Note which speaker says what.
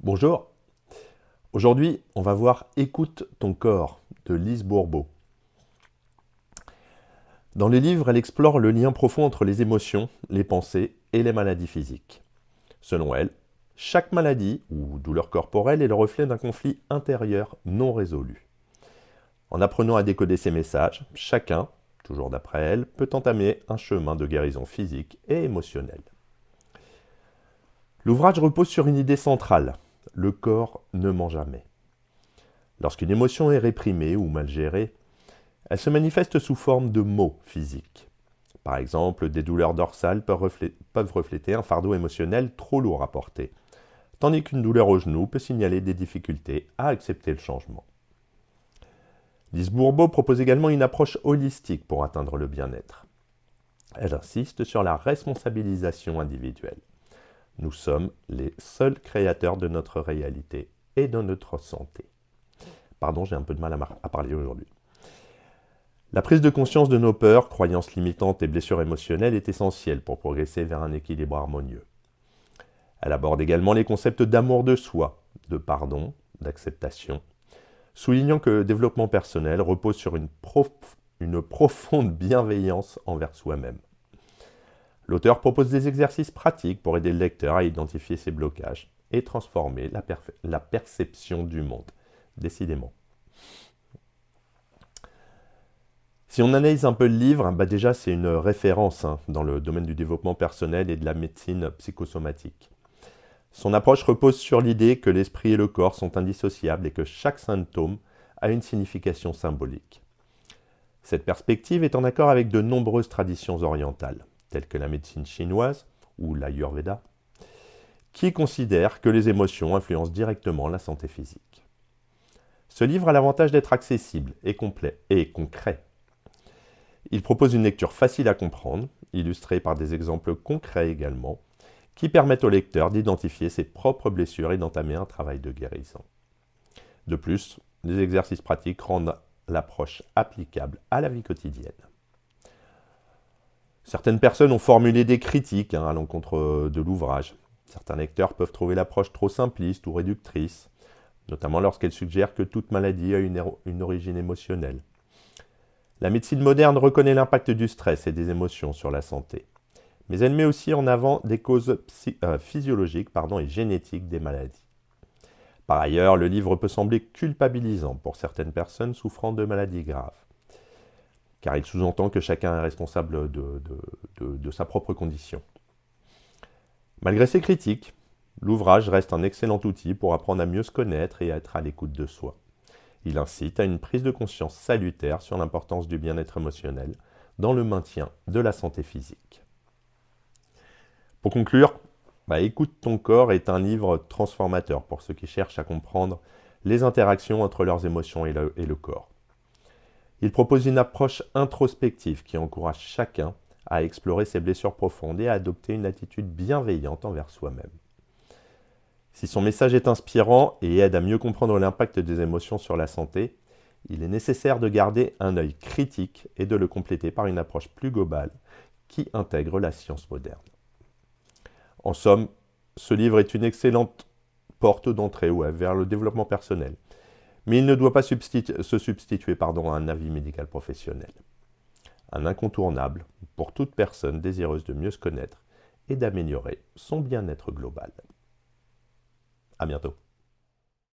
Speaker 1: Bonjour, aujourd'hui on va voir Écoute ton corps de Lise Bourbeau. Dans le livre, elle explore le lien profond entre les émotions, les pensées et les maladies physiques. Selon elle, chaque maladie ou douleur corporelle est le reflet d'un conflit intérieur non résolu. En apprenant à décoder ces messages, chacun, toujours d'après elle, peut entamer un chemin de guérison physique et émotionnelle. L'ouvrage repose sur une idée centrale. Le corps ne ment jamais. Lorsqu'une émotion est réprimée ou mal gérée, elle se manifeste sous forme de maux physiques. Par exemple, des douleurs dorsales peuvent refléter un fardeau émotionnel trop lourd à porter, tandis qu'une douleur au genou peut signaler des difficultés à accepter le changement. Lise Bourbeau propose également une approche holistique pour atteindre le bien-être. Elle insiste sur la responsabilisation individuelle. Nous sommes les seuls créateurs de notre réalité et de notre santé. Pardon, j'ai un peu de mal à parler aujourd'hui. La prise de conscience de nos peurs, croyances limitantes et blessures émotionnelles est essentielle pour progresser vers un équilibre harmonieux. Elle aborde également les concepts d'amour de soi, de pardon, d'acceptation, soulignant que le développement personnel repose sur une profonde bienveillance envers soi-même. L'auteur propose des exercices pratiques pour aider le lecteur à identifier ses blocages et transformer la perception du monde. Décidément. Si on analyse un peu le livre, déjà c'est une référence dans le domaine du développement personnel et de la médecine psychosomatique. Son approche repose sur l'idée que l'esprit et le corps sont indissociables et que chaque symptôme a une signification symbolique. Cette perspective est en accord avec de nombreuses traditions orientales, telles que la médecine chinoise ou l'Ayurveda, qui considèrent que les émotions influencent directement la santé physique. Ce livre a l'avantage d'être accessible et complet et concret. Il propose une lecture facile à comprendre, illustrée par des exemples concrets également, qui permettent au lecteur d'identifier ses propres blessures et d'entamer un travail de guérison. De plus, les exercices pratiques rendent l'approche applicable à la vie quotidienne. Certaines personnes ont formulé des critiques à l'encontre de l'ouvrage. Certains lecteurs peuvent trouver l'approche trop simpliste ou réductrice, notamment lorsqu'elle suggère que toute maladie a une origine émotionnelle. La médecine moderne reconnaît l'impact du stress et des émotions sur la santé, mais elle met aussi en avant des causes physiologiques et génétiques des maladies. Par ailleurs, le livre peut sembler culpabilisant pour certaines personnes souffrant de maladies graves, car il sous-entend que chacun est responsable de sa propre condition. Malgré ces critiques, l'ouvrage reste un excellent outil pour apprendre à mieux se connaître et à être à l'écoute de soi. Il incite à une prise de conscience salutaire sur l'importance du bien-être émotionnel dans le maintien de la santé physique. Pour conclure, Écoute ton corps est un livre transformateur pour ceux qui cherchent à comprendre les interactions entre leurs émotions et le corps. Il propose une approche introspective qui encourage chacun à explorer ses blessures profondes et à adopter une attitude bienveillante envers soi-même. Si son message est inspirant et aide à mieux comprendre l'impact des émotions sur la santé, il est nécessaire de garder un œil critique et de le compléter par une approche plus globale qui intègre la science moderne. En somme, ce livre est une excellente porte d'entrée vers le développement personnel, mais il ne doit pas se substituer à un avis médical professionnel. Un incontournable pour toute personne désireuse de mieux se connaître et d'améliorer son bien-être global. À bientôt.